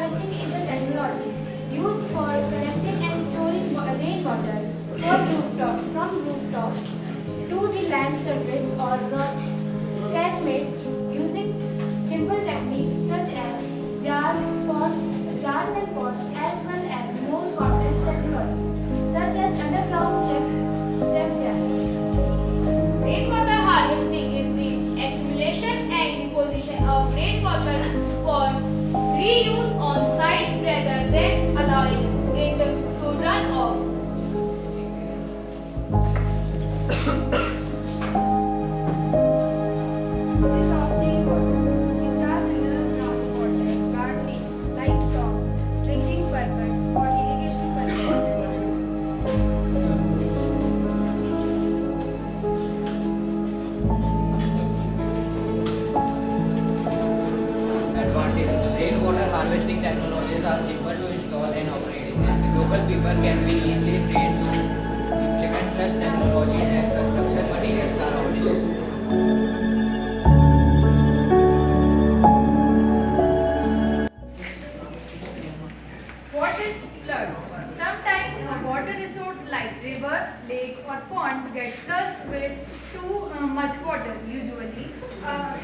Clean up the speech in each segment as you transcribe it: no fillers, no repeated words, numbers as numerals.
harvesting is a technology used for collecting and storing rainwater from rooftops to the land surface or catchments using simple techniques such as jars and pots, as well as more complex technologies such as underground check jams. Rainwater harvesting is the accumulation and deposition of rainwater for reuse on site rather than allowing it to run off. Uses of rainwater, which are reserved groundwater, gardening, livestock, drinking purpose, for irrigation purpose. Advantages. Rainwater harvesting technologies are simple to install and operate, and local people can be easily trained to implement such technologies, and construction materials are also. What is flood? Sometimes a water resource like river, lakes or pond gets flushed with too much water. Usually,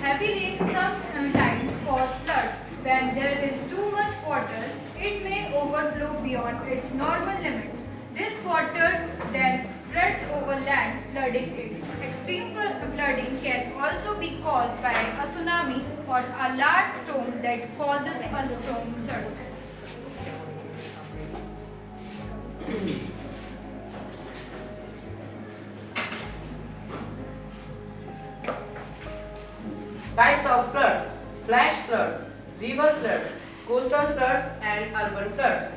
heavy rain sometimes cause floods. When there is too much water, it may overflow beyond its normal limits. This water then spreads over land, flooding it. Extreme flooding can also be caused by a tsunami or a large storm that causes a storm surge. Types of floods: flash floods, river floods, coastal floods, and urban floods.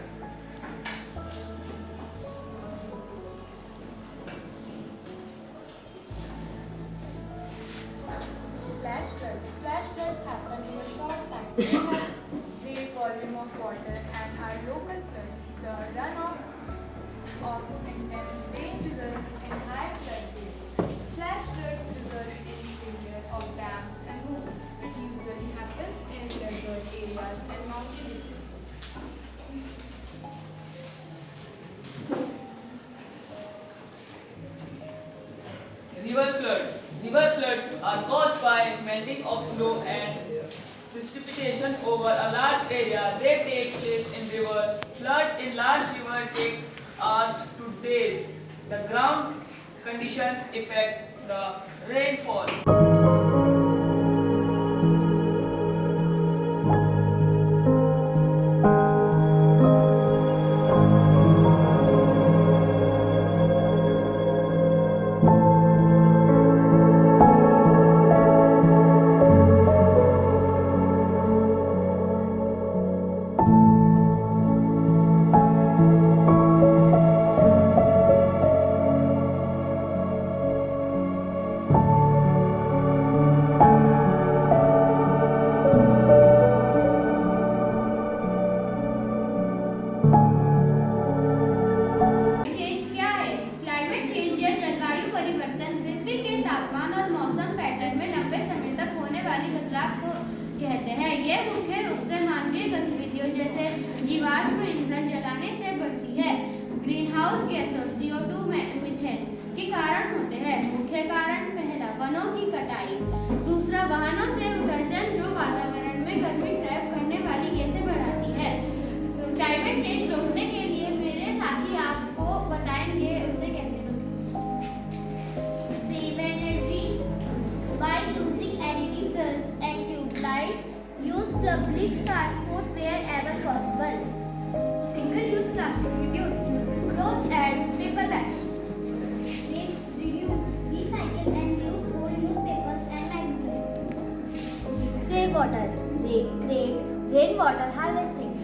Flash floods happen in a short time. They have great volume of water and are local floods. The runoff of intense rain results in high flood rates. Flash floods result in failure of dams and roads. It usually happens in desert areas and mountain regions. River flood. River floods are caused by melting of snow and precipitation over a large area. They take place in river. Flood in large river take hours to days. The ground conditions affect the rainfall. Change क्या है? Climate change या जलवायु परिवर्तन पृथ्वी के तापमान और मौसम pattern में लंबे समय तक होने वाली बदलाव को कहते हैं। ये मुख्य रूप से मानवीय गतिविधियों जैसे जीवाश्म ईंधन जलाने से बढ़ती है। ग्रीन हाउस गैसों CO2 मीथेन के कारण होते हैं। मुख्य कारण पहला वनों की कटाई, दूसरा वाहनों से उत्सर्जन जो वातावरण में गर्मी ट्रैप करने वाली गैसें बढ़ाती है। क्लाइमेट चेंज रोकने के लिए मेरे साथी आपको बताएंगे उसे कैसे रोकें। Save energy by using LED bulbs and tube light. Use public transport wherever possible. Single-use plastic reduce. Use clothes and paper bags. Reduce, recycle and use old newspapers and magazines. Save water. Great rainwater harvesting.